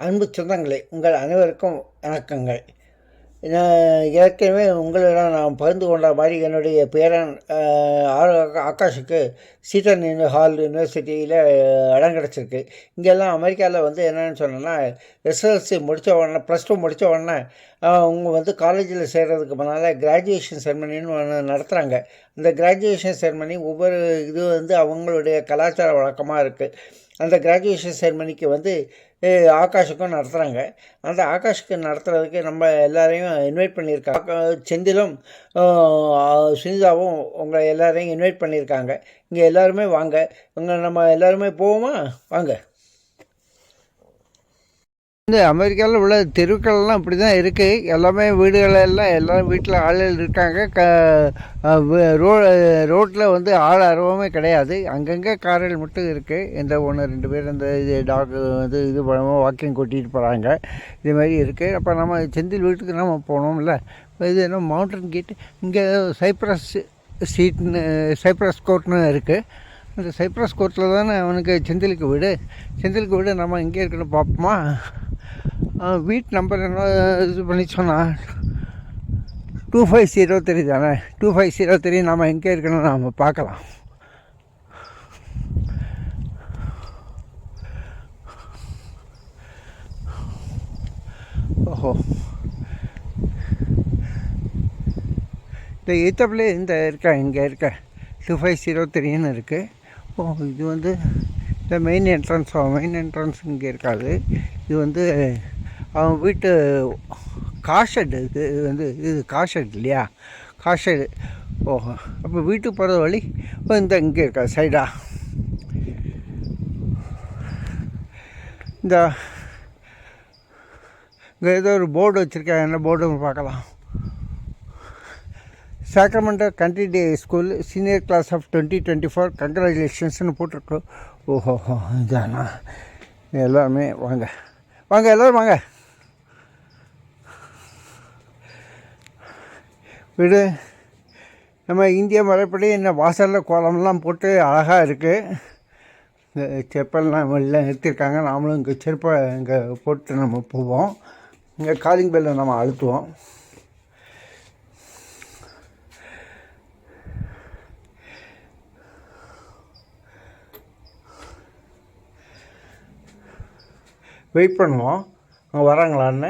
அன்பு சொந்தங்களே, உங்கள் அனைவருக்கும் வணக்கங்கள். நான் ஏற்கனவே உங்களிடம் நான் பகிர்ந்து கொண்ட மாதிரி என்னுடைய பேரன் ஆகாஷுக்கு சீட்டன் ஹால் யூனிவர்சிட்டியில் இடம் கிடச்சிருக்கு. இங்கெல்லாம் அமெரிக்காவில் வந்து என்னென்னு சொன்னோன்னா, எஸ்எல்சி முடித்த உடனே +2 முடித்த உடனே அவங்க வந்து காலேஜில் சேர்கிறதுக்கு முன்னால் கிராஜுவேஷன் செரமனின்னு ஒன்று நடத்துகிறாங்க. அந்த கிராஜுவேஷன் செரமனி ஒவ்வொரு இது வந்து அவங்களுடைய கலாச்சார வழக்கமாக இருக்குது. அந்த கிராஜுவேஷன் செரமனிக்கு வந்து ஆகாஷுக்கும் நடத்துகிறாங்க. அந்த ஆகாஷுக்கு நடத்துகிறதுக்கு நம்ம எல்லாரையும் இன்வைட் பண்ணியிருக்காங்க. செந்திலும் சுனிதாவும் உங்களை எல்லாரையும் இன்வைட் பண்ணியிருக்காங்க. இங்கே எல்லாருமே வாங்க. நம்ம எல்லாருமே போவோமா? வாங்க. இந்த அமெரிக்காவில் உள்ள தெருக்கள்லாம் அப்படி தான் இருக்குது. எல்லாமே வீடுகளெல்லாம் எல்லோரும் வீட்டில் ஆளுகள் இருக்காங்க. ரோட்டில் வந்து ஆள் அறவே கிடையாது. அங்கங்கே கார்கள் மட்டும் இருக்குது. இந்த 1-2 பேர் இந்த இது டாக் வந்து இது பண்ணுவோம், வாக்கிங் கூட்டிகிட்டு போகிறாங்க. இது மாதிரி இருக்குது. அப்போ நம்ம செந்தில் வீட்டுக்கு நம்ம போனோம்ல, இது என்ன மவுண்டன் கேட்டு, இங்கே சைப்ரஸ் கோர்ட்னு இருக்குது. அந்த சைப்ரஸ் கோர்ட்டில் தானே அவனுக்கு செந்திலுக்கு வீடு. நம்ம இங்கே இருக்கணும் பார்ப்போமா? வீட்டு நம்பர் என்ன இது பண்ணி சொன்னால் 2503 தானே. 2503 நாம் எங்கே இருக்கணும் நாம் பார்க்கலாம். ஓஹோ, இந்த எய்த்தப்பிலே இங்கே இருக்க 2503ன்னு இருக்குது. இது வந்து இந்த மெயின் என்ட்ரன்ஸ் இங்கே இருக்காது. இது வந்து அவன் வீட்டு காஷெட். இது காஷெட் இல்லையா? காஷெட். ஓஹோ, அப்போ வீட்டுக்கு போகிற வழி இங்கே இருக்கா சைடா? இங்கே ஏதோ ஒரு போர்டு வச்சுருக்கேன். என்ன போர்டு பார்க்கலாம். Sacramento country day school senior class of 2024 கங்க்ராச்சுலேஷன்ஸ்னு போட்டிருக்கோம். ஓஹோ, இதானா? எல்லாருமே வாங்க எல்லோரும் வாங்க. வீடு நம்ம இந்திய முறைப்படி இந்த வாசலில் கோலம்லாம் போட்டு அழகாக இருக்குது. இந்த செப்பல்லாம் வெளில நிறுத்தியிருக்காங்க. நாமளும் இங்கே செருப்பை இங்கே போட்டு நம்ம போவோம். இங்கே காலிங் பெல்லை நம்ம அழுத்துவோம். வெயிட் பண்ணுவோம், அவங்க வராங்களான்னு.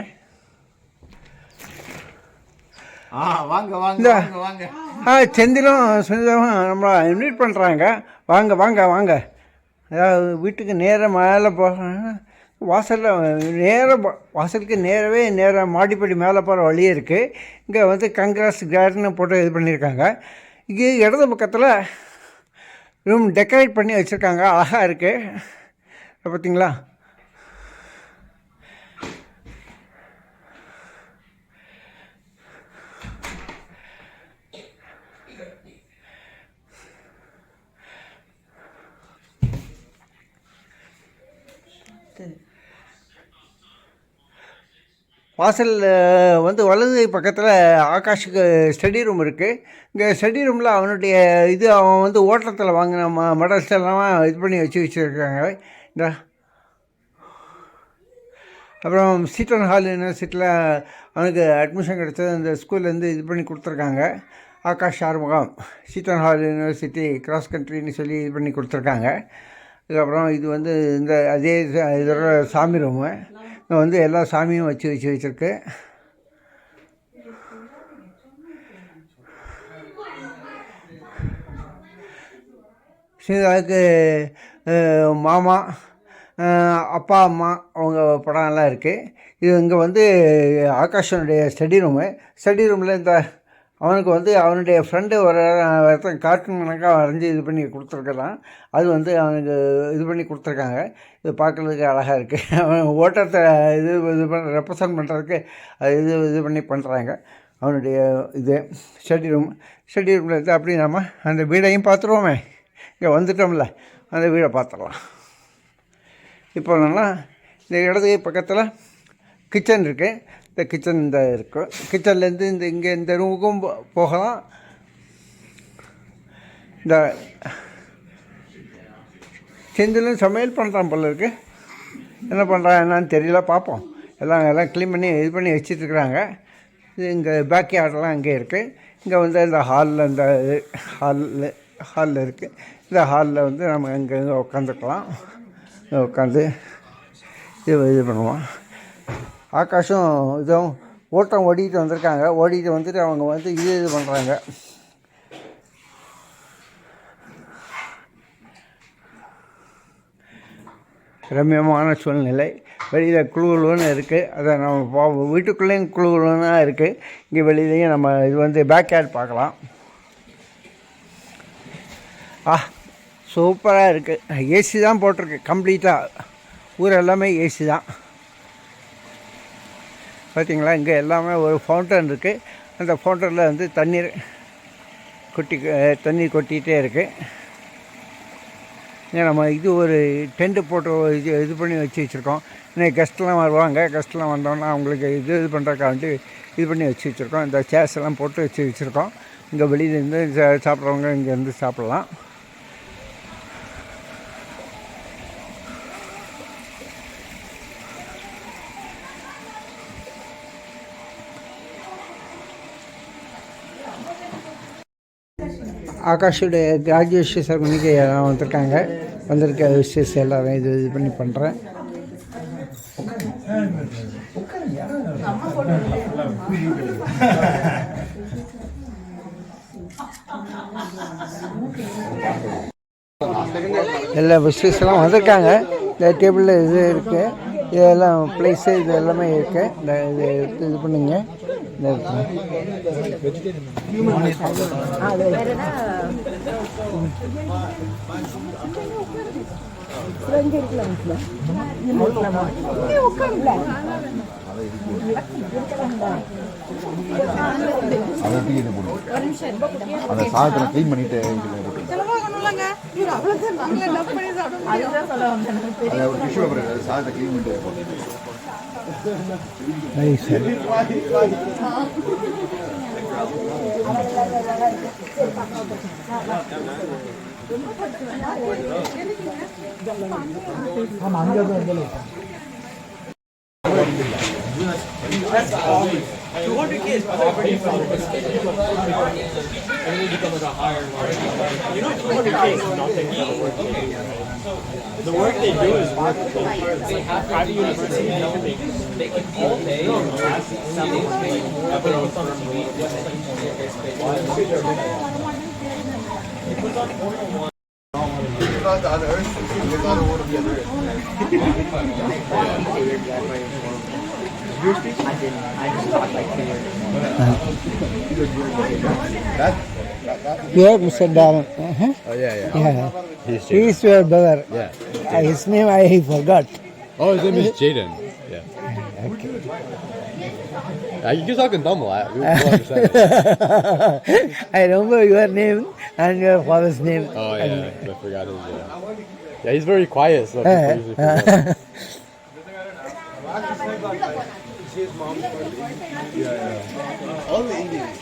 வாங்க. செந்திலும் சுனிதாவும் நம்மளை இன்வைட் பண்ணுறாங்க. வாங்க. அதாவது வீட்டுக்கு நேராக மேலே வாசலுக்கு நேராக மாடிப்படி மேலே போகிற வழியே இருக்குது. இங்கே வந்து கங்க்ராஸ் கார்டன் போட்டு இது பண்ணியிருக்காங்க. இங்கே இடது பக்கத்தில் ரூம் டெக்கரேட் பண்ணி வச்சுருக்காங்க. அழகாக இருக்குது. பார்த்தீங்களா? வாசல் வந்து வலது பக்கத்தில் ஆகாஷுக்கு ஸ்டடி ரூம் இருக்குது. இங்கே ஸ்டடி ரூமில் அவனுடைய அவன் வந்து ஓட்டத்தில் வாங்கின மெடல்ஸ் எல்லாம் இது பண்ணி வச்சுருக்காங்க. இந்த அப்புறம் சீட்டன் ஹால் யூனிவர்சிட்டியில் அவனுக்கு அட்மிஷன் கிடச்சது. அந்த ஸ்கூல்லேருந்து இது பண்ணி கொடுத்துருக்காங்க. Akash Arumugam Seton Hall university cross கண்ட்ரின்னு சொல்லி இது பண்ணி கொடுத்துருக்காங்க. இதுக்கப்புறம் இது வந்து இந்த அதே இதோட சாமி ரூமு. இங்கே வந்து எல்லா சாமியும் வச்சுருக்கு. ஸ்ரீதாவுக்கு மாமா, அப்பா, அம்மா அவங்க படம்லாம் இருக்குது. இது இங்கே வந்து ஆகாஷனுடைய ஸ்டடி ரூமில் இந்த அவனுக்கு வந்து அவனுடைய ஃப்ரெண்டு ஒருத்தன் கார்ட்டூன் கணக்காக வரைஞ்சி இது பண்ணி கொடுத்துருக்கலாம். அது வந்து அவனுக்கு இது பண்ணி கொடுத்துருக்காங்க. இது பார்க்குறதுக்கு அழகாக இருக்குது. அவன் ஓட்டத்தை இது ரெப்ரசன்ட் பண்ணுறதுக்கு அது இது பண்ணி பண்ணுறாங்க. அவனுடைய ஸ்டடி ரூமில் இருந்து அப்படி நம்ம அந்த வீடையும் பார்த்துருவோமே. இங்கே வந்துட்டோம்ல, அந்த வீடை பார்த்துடலாம். இப்போ என்னென்னா, இந்த இடத்துக்கு பக்கத்தில் கிச்சன் இருக்குது. இந்த கிச்சன் இருக்கும். கிச்சன்லேருந்து இங்கே இந்த ரூமுக்கும் போகலாம். இந்த செந்திலும் சமையல் பண்ணுறான் போல இருக்குது. என்ன பண்ணுறான் என்னன்னு தெரியல, பார்ப்போம். எல்லாம் க்ளீன் பண்ணி இது பண்ணி வச்சிட்ருக்குறாங்க. இது இங்கே பேக் யார்டெல்லாம் இங்கே இருக்குது. இங்கே வந்து இந்த ஹாலில் ஹாலில் இருக்குது. இந்த ஹாலில் வந்து நம்ம இங்கே உட்காந்துக்கலாம். உட்காந்து இது பண்ணுவோம். ஆகாஷும் இதுவும் ஓட்டம் ஓடிக்கிட்டு வந்திருக்காங்க. ஓடிக்கிட்டு வந்துட்டு அவங்க வந்து இது பண்ணுறாங்க. ரம்யமான சூழ்நிலை. வெளியில் குழுகுழுன்னு இருக்குது. அதை நம்ம வீட்டுக்குள்ளேயும் குழுகுழுன்னா இருக்குது. இங்கே வெளியிலையும் நம்ம இது வந்து பேக் யார்ட் பார்க்கலாம். சூப்பராக இருக்குது. ஏசி தான் போட்டிருக்கு கம்ப்ளீட்டாக. ஊர் எல்லாமே ஏசி தான். பார்த்திங்களா, இங்கே எல்லாமே ஒரு ஃபவுண்டன் இருக்குது. அந்த ஃபவுண்டனில் வந்து தண்ணீர் கொட்டிகிட்டே இருக்குது. நம்ம இது ஒரு டென்ட்டு போட்டு இது பண்ணி வச்சுருக்கோம். இன்னைக்கு கெஸ்ட்லாம் வருவாங்க. கெஸ்ட்லாம் வந்தோன்னா அவங்களுக்கு இது பண்ணுறக்காண்டி இது பண்ணி வச்சுருக்கோம். இந்த சேர்ஸ் எல்லாம் போட்டு வச்சுருக்கோம். இங்கே வெளியிலேருந்து சாப்பிட்றவங்க இங்கேருந்து சாப்பிட்லாம். ஆகாஷோடைய கிராஜுவேஷன் செரமனிக்கு எல்லாம் வந்திருக்க விஷயஸ் எல்லோரும் இது பண்ணி பண்ணுறேன். எல்லா விஷயஸ் எல்லாம் வந்திருக்காங்க. இந்த டேபிளில் இது இருக்குது. இதெல்லாம் ப்ளேஸு இது எல்லாமே இருக்குது. இந்த இது எடுத்து இது பண்ணுங்க. இந்த அந்த சாதத்தில் க்ளீன் பண்ணிட்டு சாதத்தை க்ளீன் பண்ணிட்டு The work they do is work. They have private universities and they can all day Here, Mr. Darren. Oh yeah. He's your brother. Yeah. His name I forgot. Oh, his name is Jaden. Yeah. Okay. You can talk in Tamil. We will understand. I remember your name and your father's name. Oh yeah, I forgot his. Yeah, he's very quiet, so people usually forget. All the Indians.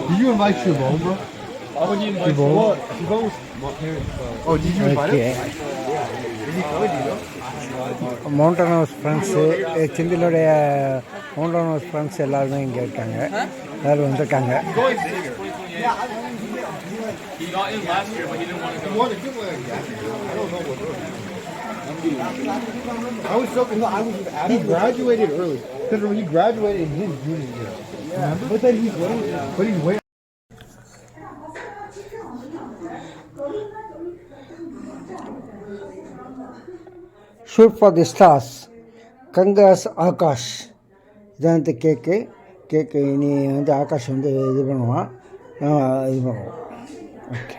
Did you invite Siobhan, bro? Why would you invite Siobhan? Siobhan's my parents. Oh, did you invite him? Is he coming, do you know? Mountain house friends செந்திலுடைய mountain house friends எல்லாருமே இங்கே இருக்காங்க. எல்லோரும் வந்திருக்காங்க. He got in last year, but he didn't want to go. I was so he graduated early. Because when he graduated in his junior year. Remember? But then he's way. Shoot for the stars. Congrats Akash. இதான் இந்த கேக்கு இனி வந்து ஆகாஷ் வந்து இது பண்ணுவான். இது பண்ணுவோம். Okay.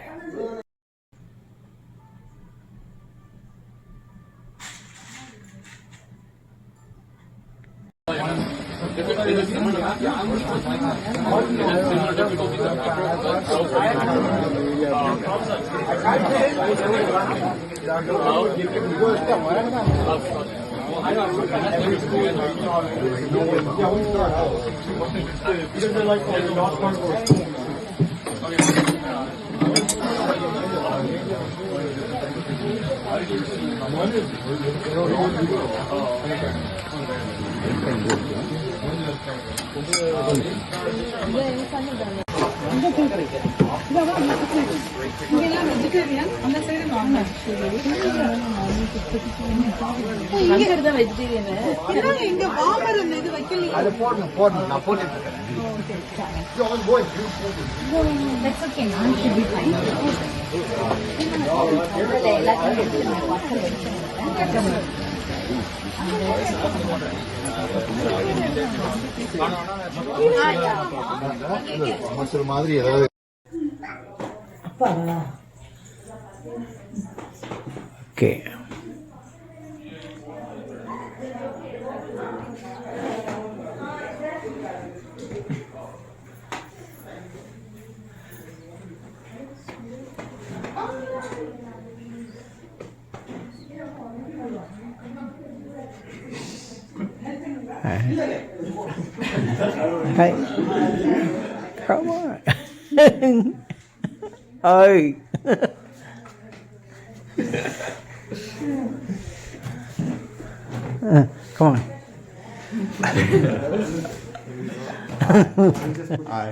அது போடணும் போடணும் நான் போட்டுட்டு இருக்கேன். மசூர் மாதிரி ஏதாவது okay. Hey, come on. Hey. Come on. Hi.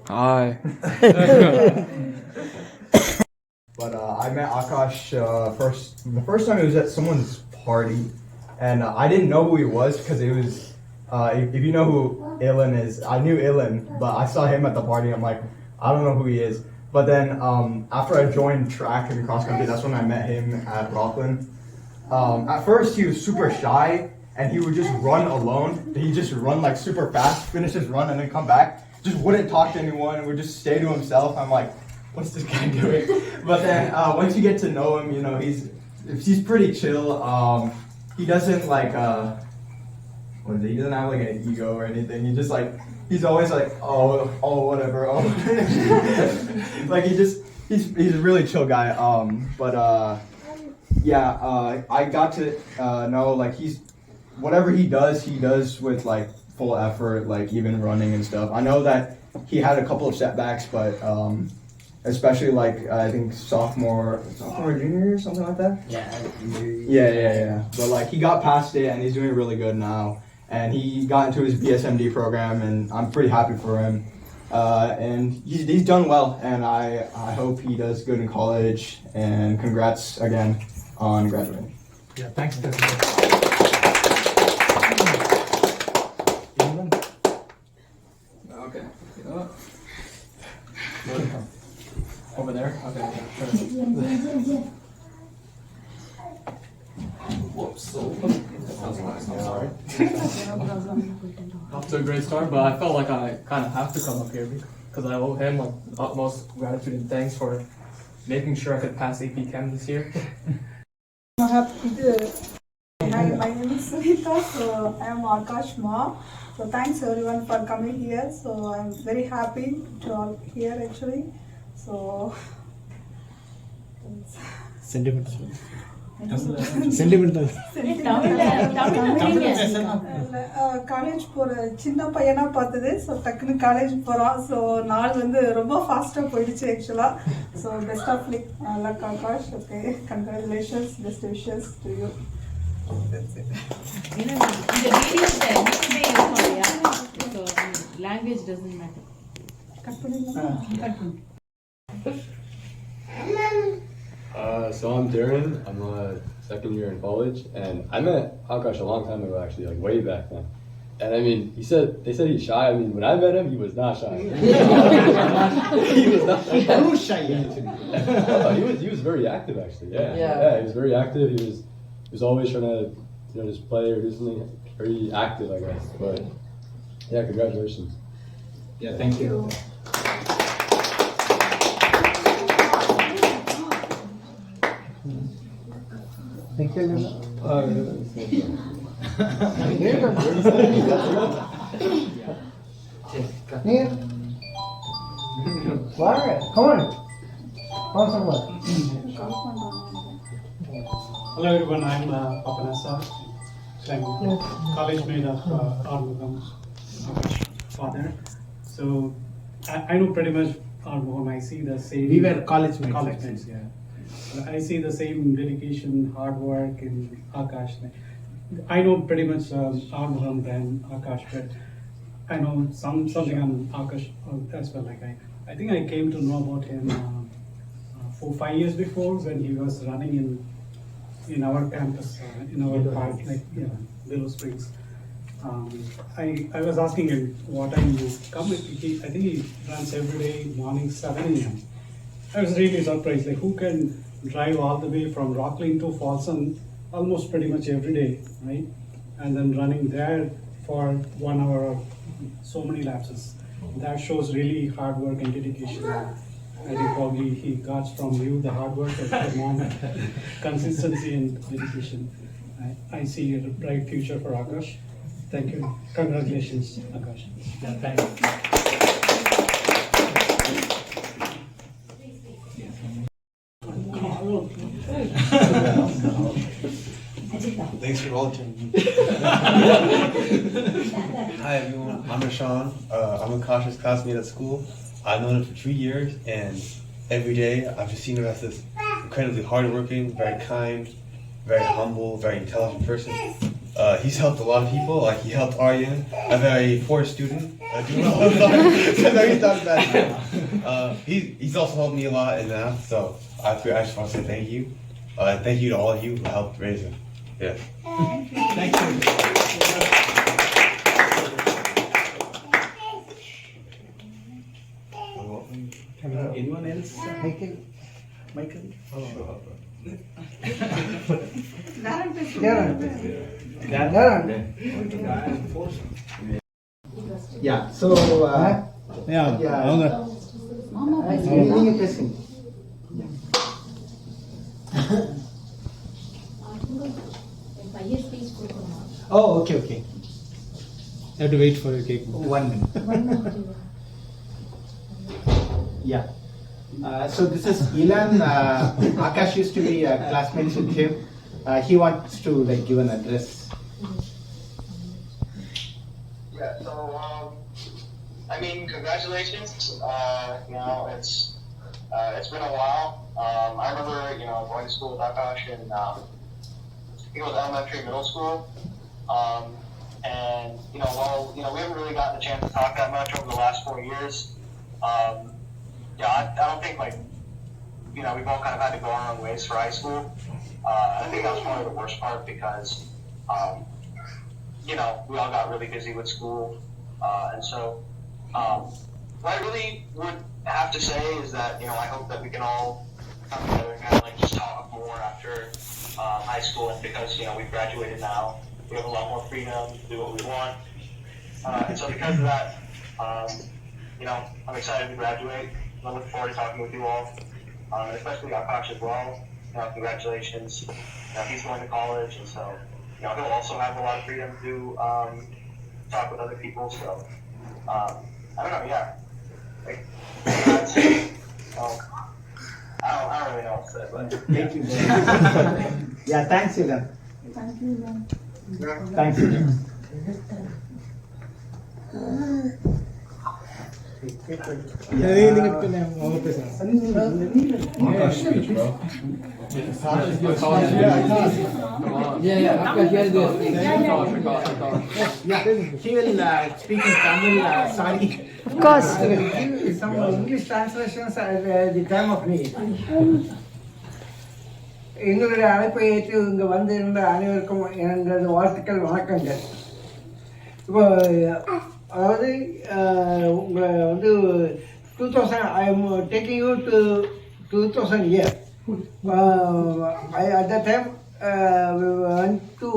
Hi. But I met Akash the first time it was at someone's party, and I didn't know who he was because it was if you know who Ilan is, I knew Ilan, but I saw him at the party. I'm like, I don't know who he is. But then after I joined track and cross country, that's when I met him at Rockland. At first he was super shy and he would just run alone. He'd just run like super fast, finish his run and then come back. Just wouldn't talk to anyone and would just stay to himself. I'm like, what's this guy doing? But then once you get to know him, you know, he's pretty chill. He doesn't like he doesn't have like an ego or anything. He just like he's always like oh whatever. Oh. Like he's a really chill guy. I got to know like whatever he does with like full effort, like even running and stuff. I know that he had a couple of setbacks, but especially like I think sophomore, junior, something like that. Yeah. But like he got past it and he's doing really good now. And he got into his BSMD program, and I'm pretty happy for him. And he's done well, and I hope he does good in college. And congrats again on graduating. Yeah, thanks. Okay. Over there? Okay. Sure. Whoops. I'm sorry. Off to a great start, but I felt like I kind of have to come up here because I owe him like utmost gratitude and thanks for making sure I could pass AP Chem this year. Hi, my name is Sunita, so I am Akash Ma. So thanks everyone for coming here. So I'm very happy to all here actually. So sentimental. College போகிற சின்ன பையனாக பார்த்தது so டக்குன்னு college போகிறான் so நாள் வந்து ரொம்ப ஃபாஸ்ட்டாக போயிடுச்சு ஆக்சுவலாக ஸோ பெஸ்ட் ஆஃப் லிக் நல்லா Akash okay congratulations best wishes to you language doesn't matter. Cut பண்ணிடலாம். So I'm Darren. I'm a second year in college, and I met Akash a long time ago, actually, like way back then. And I mean, they said he's shy. I mean, when I met him, he was not shy. He was not shy. Who's shy? He was very active, actually. Yeah, he was very active. He was always trying to just play or do something very active, I guess. But yeah, congratulations. Yeah, thank you. Thank you. Neil. What? Come on. Hello everyone, I'm Papanasa. I'm college mate of Armugham's father. So I know pretty much Armoham, I see the same. We were college mates, College actually. mates, yeah. I see the same dedication, hard work in Akash. I know pretty much Armoham than Akash, but I know something on Akash as well. Like I think I came to know about him 4-5 years before when he was running in our campus, in our park, like Willow Springs. I was asking him what time you come. I think he runs every day morning 7 a.m. I was really surprised, like who can drive all the way from Rockland to Folsom almost pretty much every day, right? And then running there for 1 hour or so many lapses. That shows really hard work and dedication. I think probably he got from you the hard work and from mom, consistency and dedication. I see a bright future for Akash. Thank you. Congratulations, Akash. Yeah, thanks. Thanks for volunteering. Hi everyone, I'm Rashawn. I'm Akash's classmate at school. I've known him for 3 years, and every day I've just seen him as this incredibly hardworking, very kind, very humble, very intelligent person. He's helped a lot of people, like he helped Aryan, a very poor student. He's also helped me a lot in math, so I just want to say thank you. Thank you to all of you who helped raise him. Yeah. Thank you. Anyone else? Michael? Yeah, so, நீங்க பேசுங்க. oh, okay. Have to wait for your cake. 1 minute. Yeah. So this is Ilan. Akash used to be classmates with him. He wants to give an address. Yeah. So I mean, congratulations. It's been a while. I remember going to school with Akash in I think it was elementary, middle school. And while we haven't really gotten a chance to talk that much over the last 4 years. I don't think we've all kind of had to go our own ways for high school. I think that was probably the worst part because we all got really busy with school, and so what I really would have to say is that I hope that we can all come together and kind of just talk more after high school, and because we've graduated now, we have a lot more freedom to do what we want, and so because of that, I'm excited to graduate. I look forward to talking with you all, especially Akash as well. Congratulations. He's going to college, and so he'll also have a lot of freedom to talk with other people. So I don't know. Yeah, I don't really know what to say, but Thank you. Yeah, thanks, Ilan. Thank you, ma'am. Thanks, Ilan. He will speak in Tamil. Sorry. Of course. Give some English translations at the time of need. எங்களுடைய அழைப்பை ஏற்று இங்கே வந்திருந்த அனைவருக்கும் எங்களது வாழ்த்துக்கள், வணக்கங்கள். இப்போ அதாவது உங்களை 2000 I am taking you to 2000 year. At that time we went to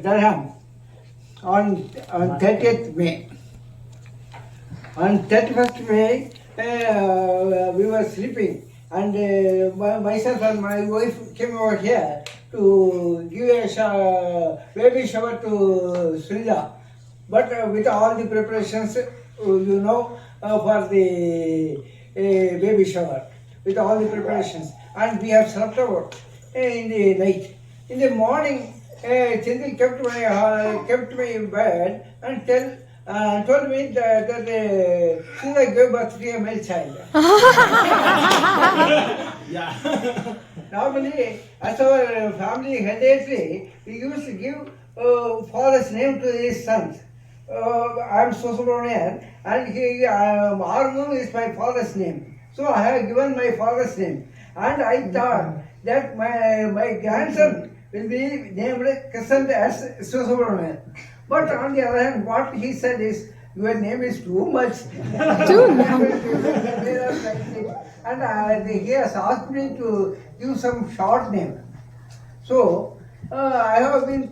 Durham on 30th May. On 31st May we were sleeping. And myself and my wife came over here to give a baby shower to Srida. But with all the preparations, for the baby shower, with all the preparations. And we have slept over in the night. In the morning, Chandil kept me in bed and told me that Sudha gave birth to a male child. Yeah. Normally, as our family hereditary, we used to give father's name to his sons. I am Subramanian, and Argun is my father's name. So I have given my father's name, and I thought that my grandson will be named christened as Subramanian. But on the other hand, what he said is, your name is too much. Too much. And he has asked me to give some short name. So I have been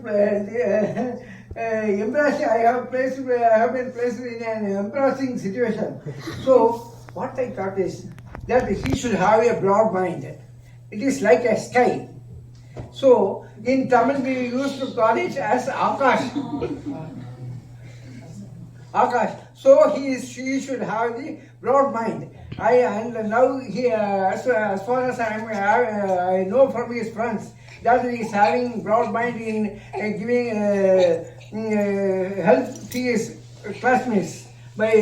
embarrassed. I have been placed in an embarrassing situation. So what I thought is that he should have a broad mind. It is like a sky. So in Tamil we used to call it as Akash. Akash. So he should have the broad mind. And now he, as far as I know from his friends, that he is having broad mind in giving help to his classmates by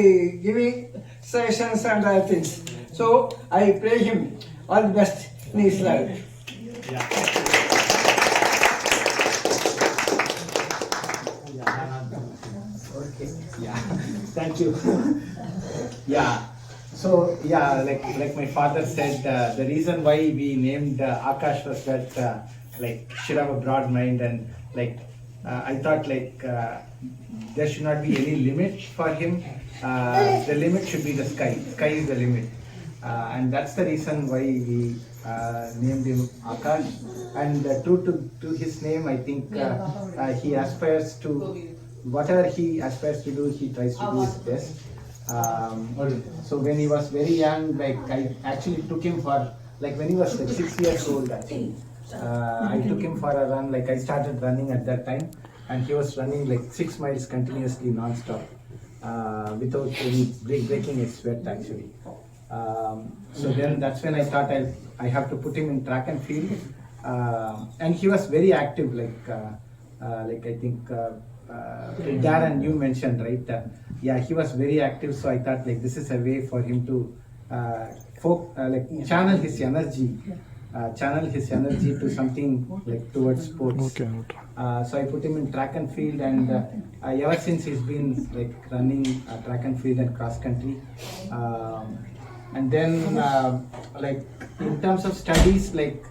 giving sessions and other things. So I pray him all the best in his life. Okay. Yeah. Thank you. Yeah. So yeah, like my father said, the reason why we named Akash was that like should have a broad mind, and like I thought like there should not be any limit for him. The limit should be the sky. Sky is the limit, and that's the reason why we named him Akash. And true to his name, I think he aspires to whatever he aspires to do. He tries to do his best. So when he was very young, like I actually took him for, like when he was like 6 years old, actually, I took him for a run. Like I started running at that time, and he was running like 6 miles continuously non-stop, without any breaking a sweat actually. So then that's when I thought I have to put him in track and field, and he was very active. Like I think Darren, you mentioned, right? Yeah, he was very active. So I thought like this is a way for him to channel his energy. To something like towards sports. Okay. So I put him in track and field, and ever since he's been like running track and field and cross country. And then like in terms of studies, like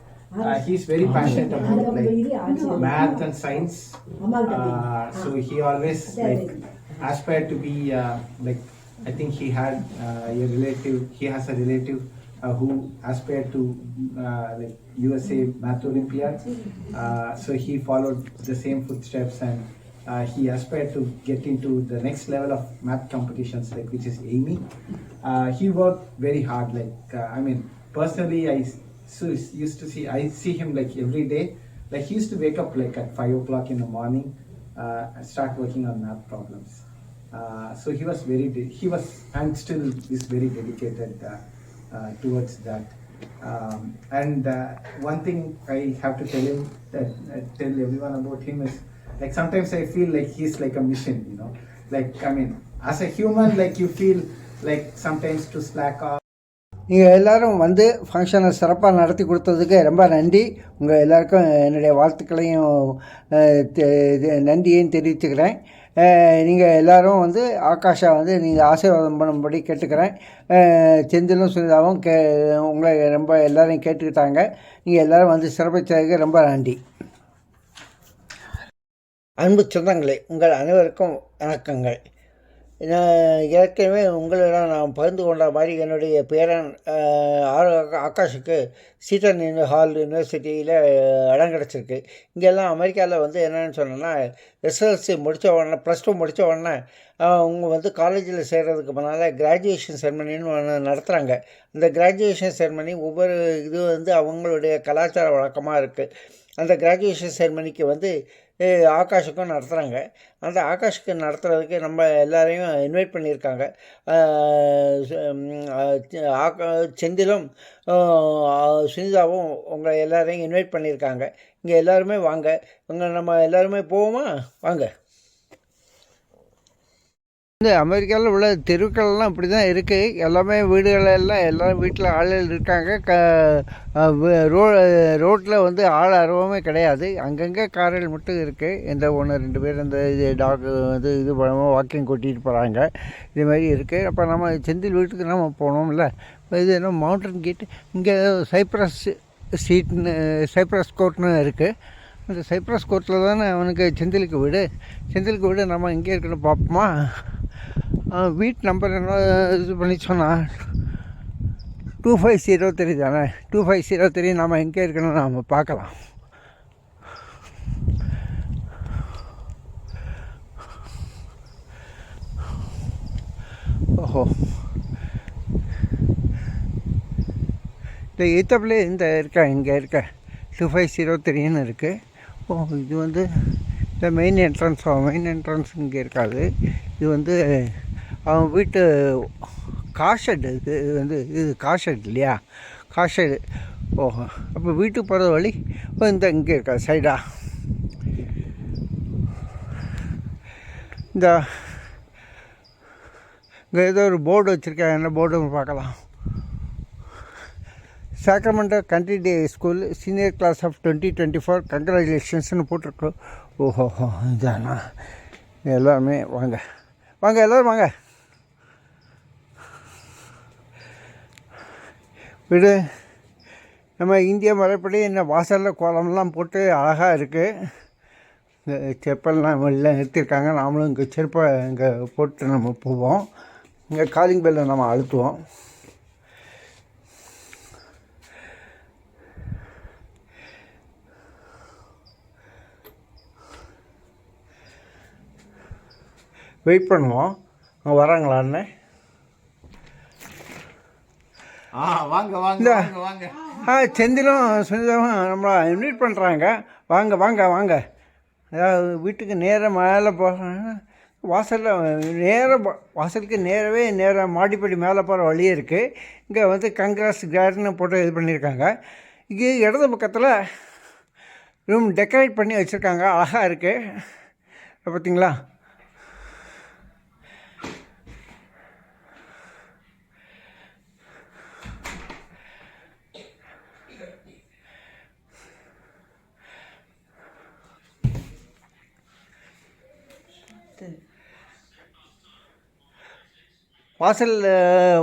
he's very passionate about like math and science. So he always like aspired to be like, I think he had he has a relative who aspired to like USA Math Olympiad. So he followed the same footsteps, and he aspired to get into the next level of math competitions, like which is AIME. He worked very hard. Like I mean, personally, I see him like every day. Like he used to wake up like at 5 o'clock in the morning, and start working on math problems. So he was and still is very dedicated towards that. And one thing I have to tell everyone about him is, like sometimes I feel like he's like a mission, you know. Like I mean, as a human, like you feel like sometimes to slack off. நீங்கள் எல்லோரும் வந்து ஃபங்க்ஷனை சிறப்பாக நடத்தி கொடுத்ததுக்கு ரொம்ப நன்றி. உங்கள் எல்லாருக்கும் என்னுடைய வாழ்த்துக்களையும் நன்றியையும் தெரிவிச்சுக்கிறேன். நீங்கள் எல்லோரும் வந்து ஆகாஷா வந்து நீங்கள் ஆசீர்வாதம் பண்ணும்படி கேட்டுக்கிறேன். செந்திலும் சுனிதாவும் உங்களை ரொம்ப எல்லோரையும் கேட்டுக்கிட்டாங்க. நீங்கள் எல்லோரும் வந்து சிறப்பித்ததுக்கு ரொம்ப நன்றி. அன்பு சொந்தங்களே, உங்கள் அனைவருக்கும் வணக்கங்கள். ஏற்கனவே உங்களிடம் நான் பகிர்ந்து கொண்ட மாதிரி என்னுடைய பேரன் ஆகாஷுக்கு சீட்டன் ஹால் யூனிவர்சிட்டியில் இடம் கிடச்சிருக்கு. இங்கெல்லாம் அமெரிக்காவில் வந்து என்னென்னு சொன்னோன்னா, எஸ்எல்சி முடித்த உடனே +2 முடித்த உடனே அவங்க வந்து காலேஜில் சேர்கிறதுக்கு முன்னால் கிராஜுவேஷன் செரமனின்னு ஒன்று நடத்துகிறாங்க. அந்த கிராஜுவேஷன் செரமனி ஒவ்வொரு இது வந்து அவங்களுடைய கலாச்சார வழக்கமாக இருக்குது. அந்த கிராஜுவேஷன் செரமனிக்கு வந்து ஆகாஷுக்கும் நடத்துகிறாங்க. அந்த ஆகாஷுக்கு நடத்துகிறதுக்கு நம்ம எல்லாரையும் இன்வைட் பண்ணியிருக்காங்க. செந்திலும் சுனிதாவும் உங்களை எல்லாரையும் இன்வைட் பண்ணியிருக்காங்க. இங்கே எல்லாருமே வாங்க. நம்ம எல்லாருமே போவோமா? வாங்க. இந்த அமெரிக்காவில் உள்ள தெருக்கள்லாம் இப்படி தான் இருக்குது. எல்லாமே வீடுகளெல்லாம் எல்லாம் வீட்டில் ஆளுகள் இருக்காங்க. ரோட்டில் வந்து ஆள் அறவே கிடையாது. அங்கங்கே கார்கள் மட்டும் இருக்குது. எந்த 1-2 பேர் இந்த இது டாக் வந்து இது வாக்கிங் கூட்டிகிட்டு போகிறாங்க. இது மாதிரி இருக்குது. அப்போ நம்ம செந்தில் வீட்டுக்கு நம்ம போனோம்ல. இப்போ இது என்ன மவுண்டன் கேட்டு இங்கே சைப்ரஸ் கோர்ட்னு இருக்குது. அந்த சைப்ரஸ் கோர்ட்டில் தானே அவனுக்கு செந்திலுக்கு வீடு. நம்ம இங்கே இருக்கணும் பார்ப்போமா? வீட்டு நம்பர் என்ன இது பண்ணி சொன்னால் 2503 தானே. 2503 நம்ம எங்கே இருக்கணும் நம்ம பார்க்கலாம். ஓஹோ, இந்த எத்தப்பில் இங்கே இருக்க 2503ன்னு இருக்குது. ஓ, இது வந்து இந்த மெயின் என்ட்ரன்ஸ் இங்கே இருக்காது. இது வந்து அவன் வீட்டு காஷெட். இது காஷெட் இல்லையா? காஷெட். ஓஹோ, அப்போ வீட்டுக்கு போகிற வழி இங்கே இருக்கா சைடா? இங்கே ஏதோ ஒரு போர்டு வச்சுருக்கேன். என்ன போர்டு பார்க்கலாம். Sacramento country day school senior class of 2024 கங்க்ராச்சுலேஷன்ஸ்னு போட்டிருக்கோம். ஓஹோ, இதானா? எல்லாருமே வாங்க எல்லோரும் வாங்க. வீடு நம்ம இந்திய முறைப்படி இந்த வாசலில் கோலம்லாம் போட்டு அழகாக இருக்குது. இந்த செப்பல்லாம் வெளில நிறுத்தியிருக்காங்க. நாமளும் இங்கே செருப்பை இங்கே போட்டு நம்ம போவோம். இங்கே காலிங் பெல்லை நம்ம அழுத்துவோம். வெயிட் பண்ணுவோம் அவங்க வராங்களான்னு. வாங்க. செந்திலும் சுனிதாவும் நம்மளை இன்வைட் பண்ணுறாங்க. வாங்க. அதாவது வீட்டுக்கு நேராக மேலே போகிறாங்க. வாசலுக்கு நேராக மாடிப்படி மேலே போகிற வழியே இருக்குது. இங்கே வந்து கங்க்ராஸ் கார்டன் போட்டு இது பண்ணியிருக்காங்க. இங்கே இடது பக்கத்தில் ரூம் டெக்கரேட் பண்ணி வச்சுருக்காங்க. அழகாக இருக்குது. பார்த்தீங்களா? வாசல்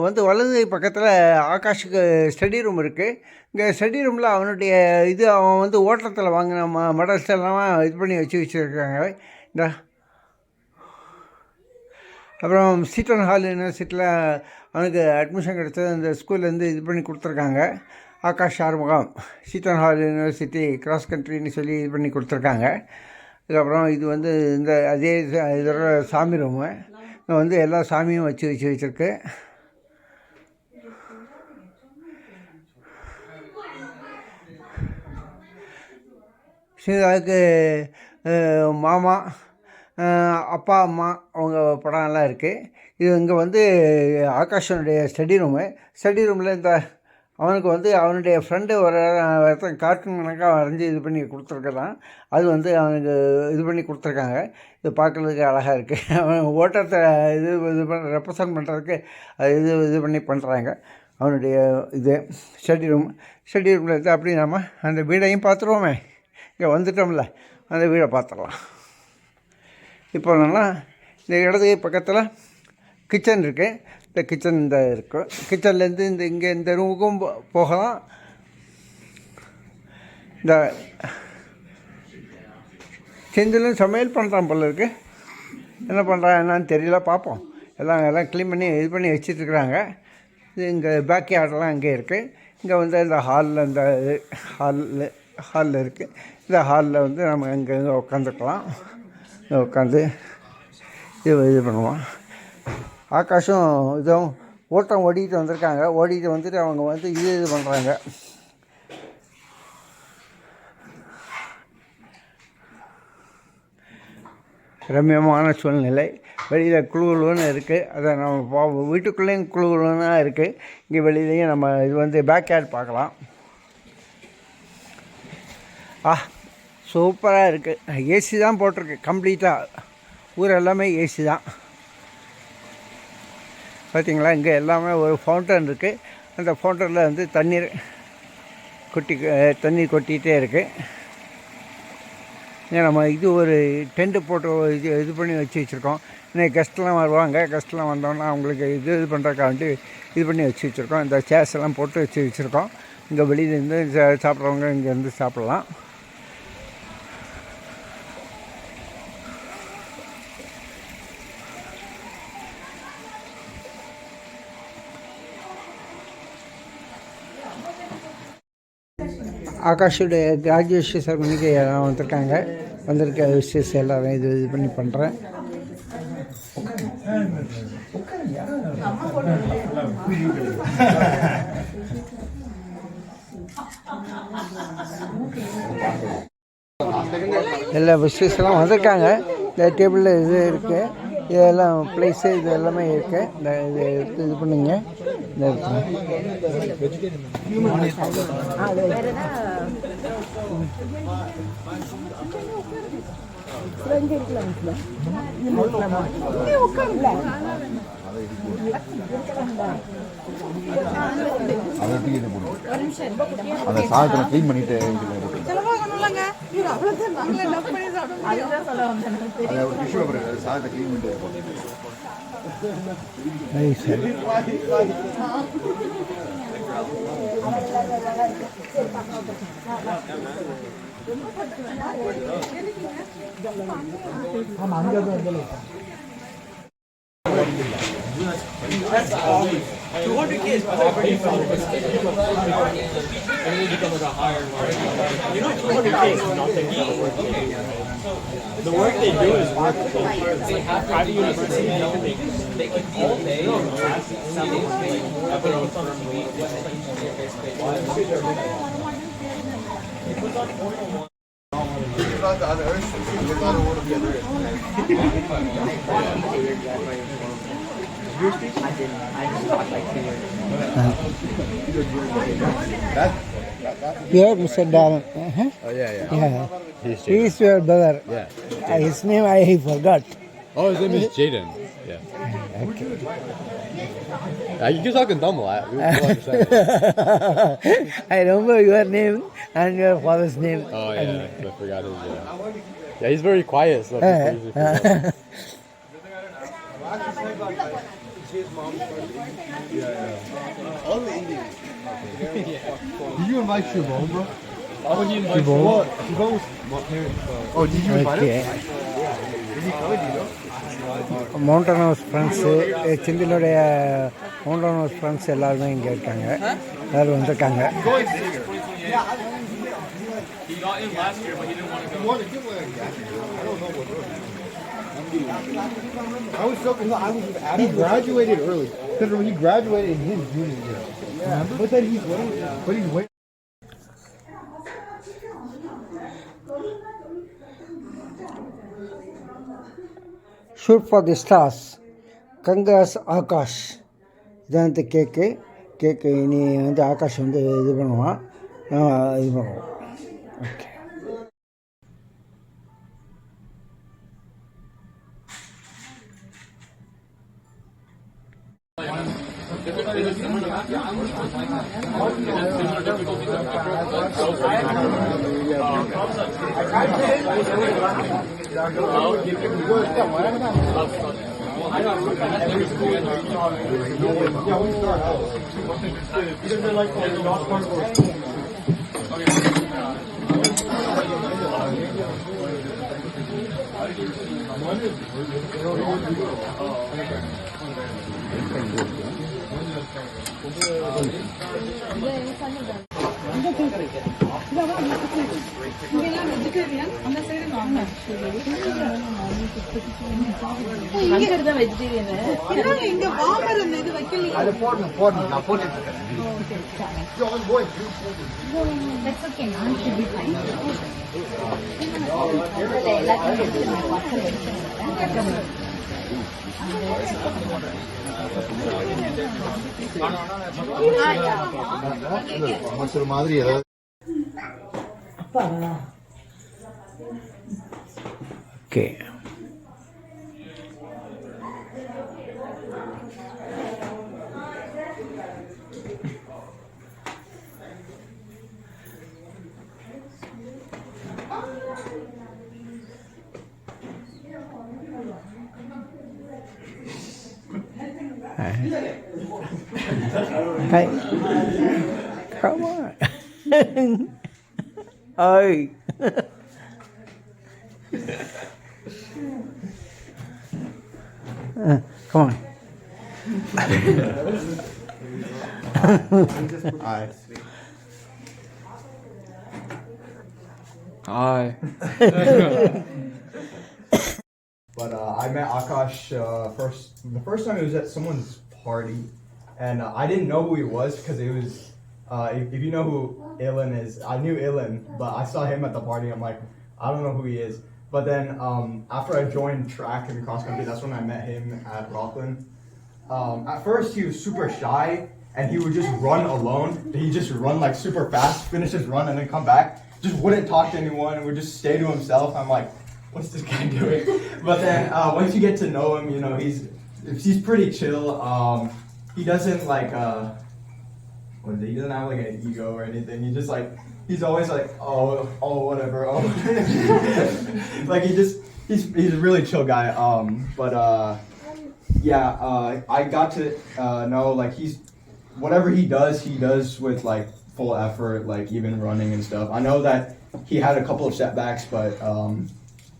வந்து வலது பக்கத்தில் ஆகாஷுக்கு ஸ்டடி ரூம் இருக்குது. இங்கே ஸ்டடி ரூமில் அவனுடைய அவன் வந்து ஓட்டத்தில் வாங்கின மெடல்ஸ் எல்லாம் இது பண்ணி வச்சுருக்காங்க. இந்த அப்புறம் சீட்டன் ஹால் யூனிவர்சிட்டியில் அவனுக்கு அட்மிஷன் கிடச்சது. அந்த ஸ்கூல்லேருந்து இது பண்ணி கொடுத்துருக்காங்க. Akash Arumugam Seton Hall university cross கண்ட்ரின்னு சொல்லி இது பண்ணி கொடுத்துருக்காங்க. அதுக்கப்புறம் இது வந்து இந்த அதே இதோட சாமி ரூமு. வந்து எல்லா சாமியும் வச்சுருக்கு. அதுக்கு மாமா, அப்பா, அம்மா அவங்க படம்லாம் இருக்குது. இது இங்கே வந்து ஆகாஷனுடைய ஸ்டடி ரூமில் இந்த அவனுக்கு வந்து அவனுடைய ஃப்ரெண்டு ஒருத்தன் கார்ட்டூன் கணக்காக வரைஞ்சி இது பண்ணி கொடுத்துருக்கலாம். அது வந்து அவனுக்கு இது பண்ணி கொடுத்துருக்காங்க. இது பார்க்குறதுக்கு அழகாக இருக்குது. அவன் ஓட்டத்தை இது ரெப்ரசன்ட் பண்ணுறதுக்கு அது இது பண்ணி பண்ணுறாங்க. அவனுடைய ஸ்டடி ரூமில் இருக்குது. அப்படி நம்ம அந்த வீடையும் பார்த்துருவோமே. இங்கே வந்துட்டோம்ல, அந்த வீடை பார்த்துடலாம். இப்போ என்னென்னா இந்த இடது பக்கத்தில் கிச்சன் இருக்குது. இந்த கிச்சன் இருக்கும். கிச்சன்லேருந்து இங்கே இந்த ரூமுக்கும் போகலாம். இந்த செந்திலும் சமையல் பண்ணுறான் போல இருக்குது. என்ன பண்ணுறான் என்னன்னு தெரியல, பார்ப்போம். எல்லாம் க்ளீன் பண்ணி இது பண்ணி வச்சிட்ருக்குறாங்க. இது இங்கே பேக் யார்டெல்லாம் இங்கே இருக்குது. இங்கே வந்து இந்த ஹாலில் இருக்குது. இந்த ஹாலில் வந்து நம்ம இங்கே உட்காந்துக்கலாம். உட்காந்து இது பண்ணுவோம். ஆகாஷும் இதுவும் ஓட்டம் ஓடிக்கிட்டு வந்திருக்காங்க. ஓடிக்கிட்டு வந்துட்டு அவங்க வந்து இது பண்ணுறாங்க. ரம்யமான சூழ்நிலை. வெளியில் குழுன்னு இருக்குது. அதை நம்ம வீட்டுக்குள்ளேயும் குழுன்னு இருக்குது. இங்கே வெளியிலையும் நம்ம இது வந்து பேக் யார்ட் பார்க்கலாம். சூப்பராக இருக்குது. ஏசி தான் போட்டிருக்கு கம்ப்ளீட்டாக. ஊர் எல்லாமே ஏசி தான். பார்த்தீங்களா, இங்கே எல்லாமே ஒரு ஃபவுண்டன் இருக்குது. அந்த ஃபவுண்டனில் வந்து தண்ணீர் கொட்டிகிட்டே இருக்குது. நம்ம இது ஒரு டென்ட்டு போட்டு இது பண்ணி வச்சுருக்கோம். இன்னைக்கு கெஸ்ட்லாம் வருவாங்க. கெஸ்ட்லாம் வந்தோன்னா அவங்களுக்கு இது பண்ணுறக்காண்டி இது பண்ணி வச்சுருக்கோம். இந்த சேர்ஸ் எல்லாம் போட்டு வச்சுருக்கோம். இங்கே வெளியிலேருந்து சாப்பிட்றவங்க இங்கேருந்து சாப்பிட்லாம். ஆகாஷுடைய கிராஜுவேஷன் செரமனிக்கு எல்லாம் வந்திருக்க விஷயஸ் எல்லோரும் இது பண்ணி பண்ணுறேன். எல்லா விஷயஸ் எல்லாம் வந்திருக்காங்க. இந்த டேபிளில் இது இருக்குது, இதெல்லாம் ப்ளேஸு இது எல்லாமே இருக்குது. இந்த இது எடுத்து இது பண்ணுங்க. இந்த அந்த சாதத்தை க்ளீன் பண்ணிட்டு சாதத்தை க்ளீன் பண்ணிட்டு The work they do is work. They have private universities. They can all day something of their own firm. Here, Mr. Darren. Oh yeah. He's your brother. Yeah. His name I forgot. Oh, his name is Jaden. Yeah. Okay. You can talk in Tamil. We'll understand it. I remember your name and your father's name. Oh yeah, I forgot his. Yeah, he's very quiet. So people usually forget. all the Indians. Did you invite Siobhan, bro? Oh, he invited Siobhan was my parents. Oh, did you invite him? Did he come? Do you know? Mountain house friends, செந்திலுடைய mountain house friends எல்லாருமே இங்கே இருக்காங்க. எல்லோரும் வந்திருக்காங்க. He got in last year, but he didn't want to go. I don't know what. I was so he graduated early. Because when he graduated in his junior year. Yeah. But then he's waiting. Shoot for the stars. Congrats Akash. இதான் வந்து கேக்கு இனி வந்து ஆகாஷ் வந்து இது பண்ணுவான். இது பண்ணுவோம். Okay. மாதிரி ஏதாவது okay. Hey, come on. Hey. Come on. Hi. Hi. But I met Akash the first time it was at someone's party, and I didn't know who he was because it was if you know who Ilan is, I knew Ilan, but I saw him at the party. I'm like, I don't know who he is. But then after I joined track and cross country, that's when I met him at Rockland. At first he was super shy and he would just run alone. He'd just run like super fast, finish his run and then come back. Just wouldn't talk to anyone and would just stay to himself. I'm like, what's this guy doing? But then once you get to know him, you know, he's pretty chill. He doesn't like he doesn't have like an ego or anything. He just like, he's always like, oh whatever. Oh. Like he's a really chill guy. I got to know like whatever he does with like full effort, like even running and stuff. I know that he had a couple of setbacks, but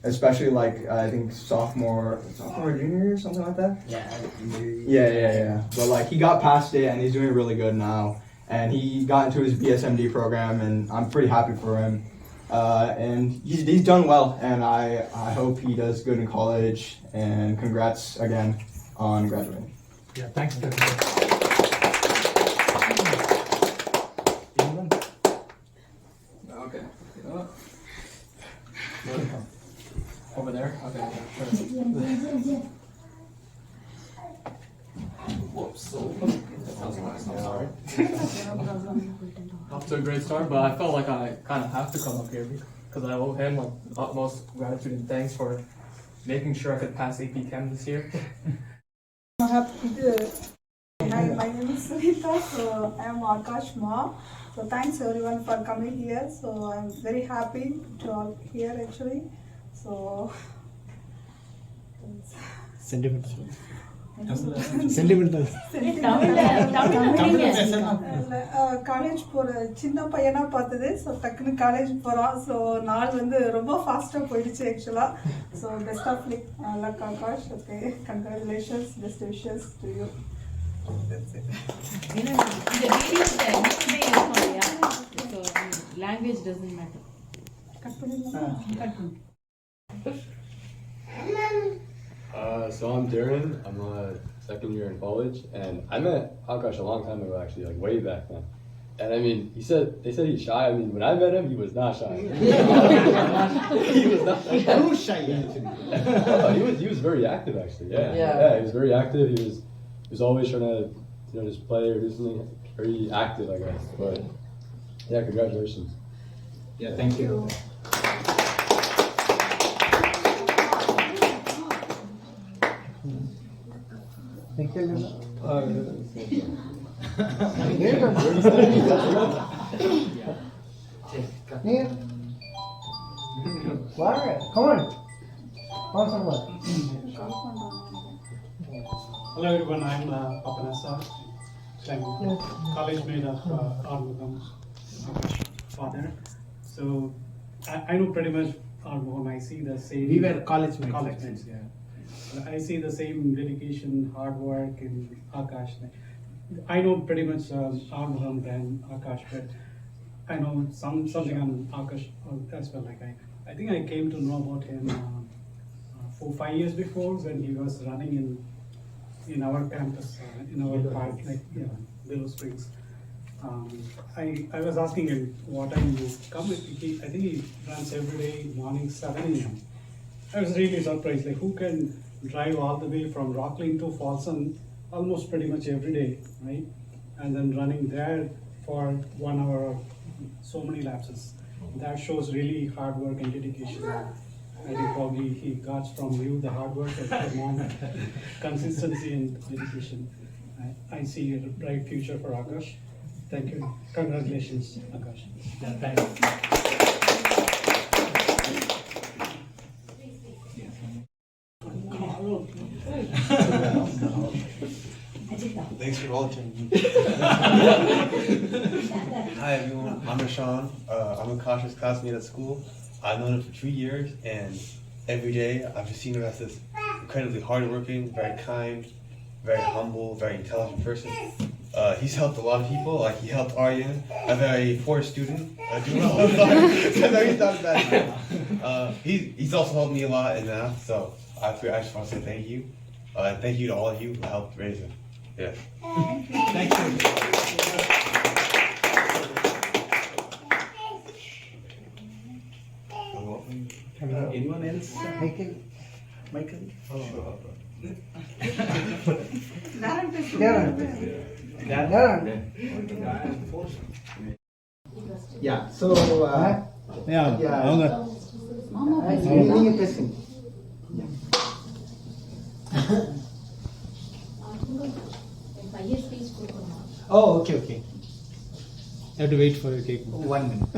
especially like I think sophomore, junior, something like that. Yeah. But like he got past it and he's doing really good now. And he got into his BSMD program, and I'm pretty happy for him. And he's done well, and I hope he does good in college. And congrats again on graduating. Yeah, thanks. Okay. Over there? Okay, sure. Whoops. I'm sorry. Off to a great start, but I felt like I kind of have to come up here because I owe him like utmost gratitude and thanks for making sure I could pass AP Chem this year. Hi, my name is Sunita, so I am Akash Ma. So thanks everyone for coming here. So I'm very happy to all here actually. So Sentimental. College போகிற சின்ன பையனாக பார்த்தது. So டக்குன்னு college போகிறான். So நாள் வந்து ரொம்ப ஃபாஸ்ட்டாக போயிடுச்சு ஆக்சுவலாக. So best of luck Aakash. Okay, congratulations, best wishes to you. Language doesn't matter. Cut பண்ணிடலாம். So I'm Darren. I'm a second year in college, and I met Akash a long time ago, actually, like way back then. And I mean, they said he's shy. I mean, when I met him, he was not shy. He was not shy. Who was shy actually? He was very active, actually. Yeah, he was very active. He was always trying to just play or do something very active, I guess. But yeah, congratulations. Yeah, thank you. Thank you. Come on. Hello everyone, I'm Papanasa. I'm college mate of Armugam's father. So I know pretty much Armugam. I see the same. We were college mates. College mates, yeah. I see the same dedication, hard work in Akash. I know pretty much Armugam and Akash, but I know something on Akash as well. Like I think I came to know about him 4-5 years before when he was running in our campus, in our park, like Willow Springs. I was asking him what time you come. I think he runs every day morning 7 a.m. I was really surprised, like who can drive all the way from Rockland to Folsom almost pretty much every day, right? And then running there for 1 hour or so many lapses. That shows really hard work and dedication. I think probably he got from you the hard work and from mom, consistency and dedication. I see a bright future for Akash. Thank you. Congratulations, Akash. Yeah, thanks. Thanks for volunteering. Hi everyone, I'm Rashawn. I'm Akash's classmate at school. I've known him for 3 years, and every day I've just seen him as this incredibly hardworking, very kind, very humble, very intelligent person. He's helped a lot of people. Like he helped Aryan, a very poor student, do well. No, he's not bad. He's also helped me a lot in math. So I just want to say thank you. And thank you to all of you who helped raise him. Yeah. Thank you. Anyone else? Michael? Yeah, so, நீங்க பேசுங்க. Oh, okay. I have to wait for your cake. 1 minute.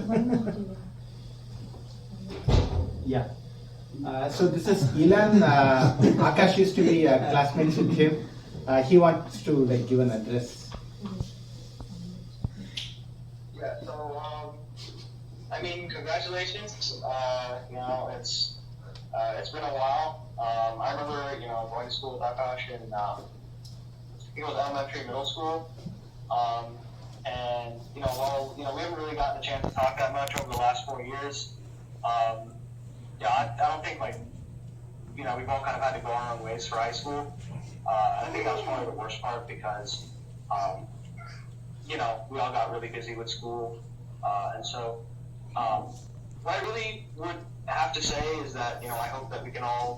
Yeah. So this is Ilan. Akash used to be classmates with him. He wants to give an address. Yeah. So I mean, congratulations. It's been a while. I remember going to school with Akash in I think it was elementary, middle school. And we haven't really gotten a chance to talk that much over the last 4 years. I don't think we've all kind of had to go our own ways for high school. I think that was probably the worst part because we all got really busy with school, and so what I really would have to say is that I hope that we can all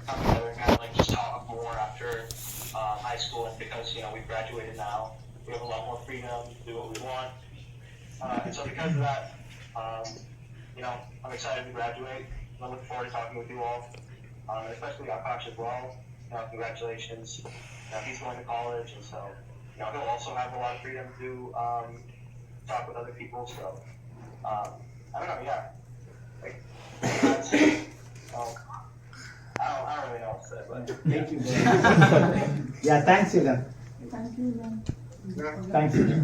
come together and kind of just talk more after high school, and because we've graduated now, we have a lot more freedom to do what we want, and so because of that, I'm excited to graduate. I look forward to talking with you all, and especially Akash as well. Congratulations. He's going to college, and so he'll also have a lot of freedom to talk with other people. So I don't know. Yeah. I don't really know what to say, but Thank you. Yeah, thanks, Ilan. Thanks, Ilan.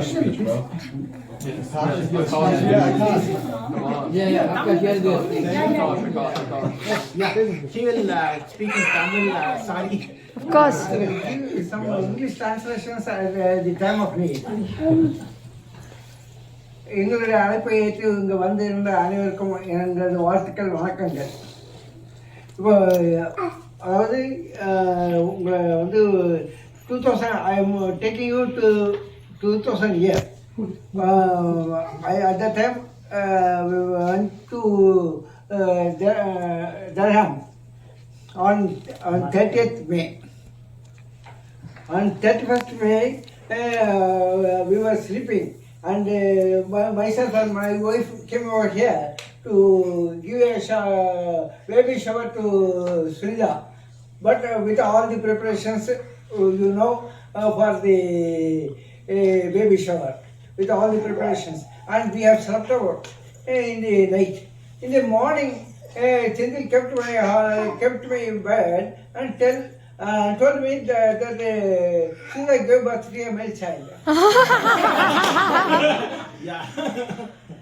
Speech, bro. He will speak in Tamil. Sorry. Of course. Give some English translations at the time of need. எங்களுடைய அழைப்பை ஏற்று இங்கே வந்திருந்த அனைவருக்கும் எங்களது வாழ்த்துக்கள், வணக்கங்கள். இப்போ அதாவது உங்களை 2000 I am taking you to 2000 year. At that time we went to Durham on 30th May. On 31st May we were sleeping, and myself and my wife came over here to give a baby shower to Srida. But with all the preparations, for the baby shower, with all the preparations, and we have slept over in the night. In the morning, Chandil kept me in bed and told me that Srida gave birth to a male child. Yeah.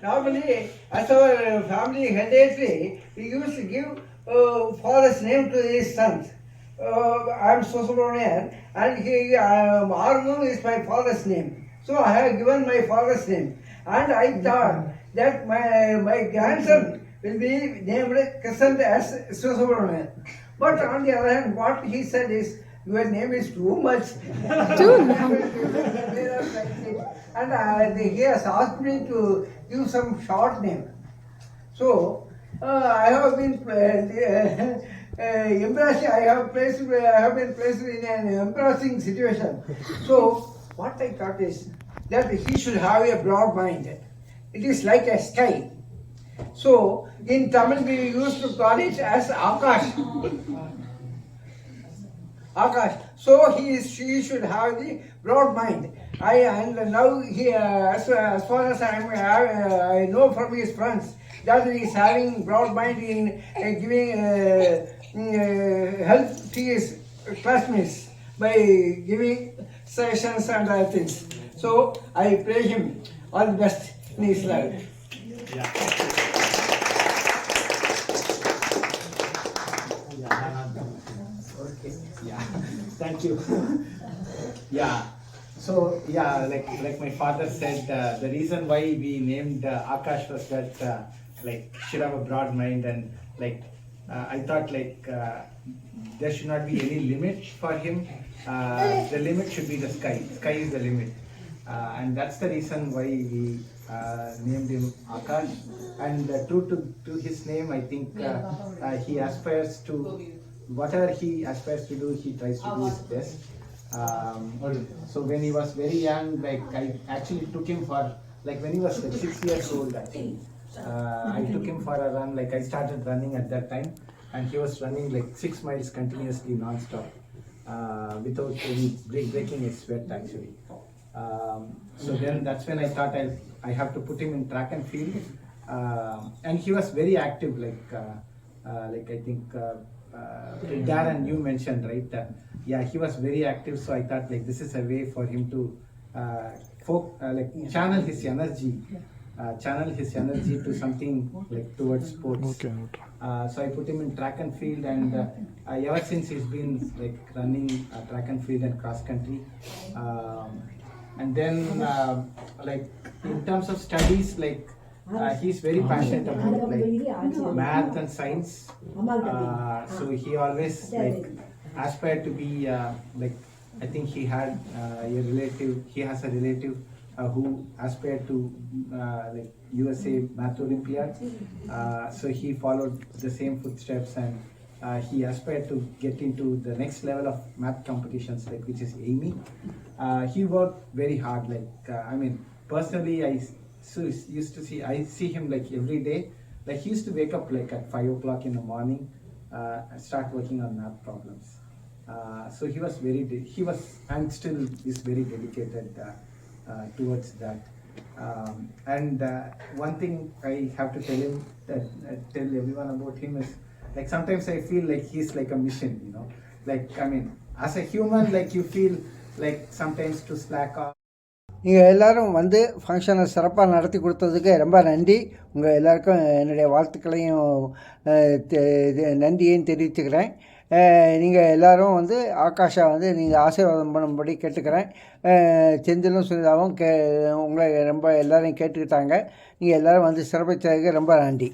Normally, as our family hereditary, we used to give father's name to his sons. I am Subramanian, and Armu is my father's name. So I have given my father's name, and I thought that my grandson will be named Christened as Subramanian. But on the other hand, what he said is, your name is too much. And he has asked me to give some short name. So I have been embarrassed. I have been placed in an embarrassing situation. So what I thought is that he should have a broad mind. It is like a sky. So in Tamil we used to call it as Akash. Akash. So he should have the broad mind. And now he, as far as I know from his friends, that he is having broad mind in giving help to his classmates by giving sessions and other things. So I pray him all the best in his life. Thank you. Yeah. So yeah, like my father said, the reason why we named Akash was that like should have a broad mind, and like I thought like there should not be any limit for him. The limit should be the sky. Sky is the limit, and that's the reason why we named him Akash. And true to his name, I think he aspires to whatever he aspires to do. He tries to do his best. So when he was very young, like I actually took him for like when he was like 6 years old, I think. I took him for a run. Like I started running at that time, and he was running like 6 miles continuously non-stop without any breaking a sweat actually. So then that's when I thought I have to put him in track and field, and he was very active. Like I think Darren, you mentioned right. Yeah, he was very active. So I thought like this is a way for him to channel his energy. Channel his energy to something like towards sports. So I put him in track and field, and ever since he's been like running track and field and cross country. And then like in terms of studies, like he's very passionate about like math and science. So he always like aspired to be like I think he had he has a relative who aspired to like USA Math Olympiad. So he followed the same footsteps, and he aspired to get into the next level of math competitions, like which is AIME. He worked very hard. Like I mean, personally, I see him like every day. Like he used to wake up like at 5 o'clock in the morning, and start working on math problems. So he was and still is very dedicated towards that. And one thing I have to tell him, tell everyone about him is like sometimes I feel like he's like a mission, you know. Like I mean, as a human, like you feel like sometimes to slack off. நீங்கள் எல்லோரும் வந்து ஃபங்க்ஷனை சிறப்பாக நடத்தி கொடுத்ததுக்கு ரொம்ப நன்றி. உங்கள் எல்லாருக்கும் என்னுடைய வாழ்த்துக்களையும் நன்றியையும் தெரிவித்துக்கிறேன். நீங்கள் எல்லோரும் வந்து ஆகாஷா வந்து நீங்கள் ஆசீர்வாதம் பண்ணும்படி கேட்டுக்கிறேன். செந்திலும் சுனிதாவும் உங்களை ரொம்ப எல்லோரையும் கேட்டுக்கிட்டாங்க. நீங்கள் எல்லோரும் வந்து சிறப்பித்ததுக்கு ரொம்ப நன்றி.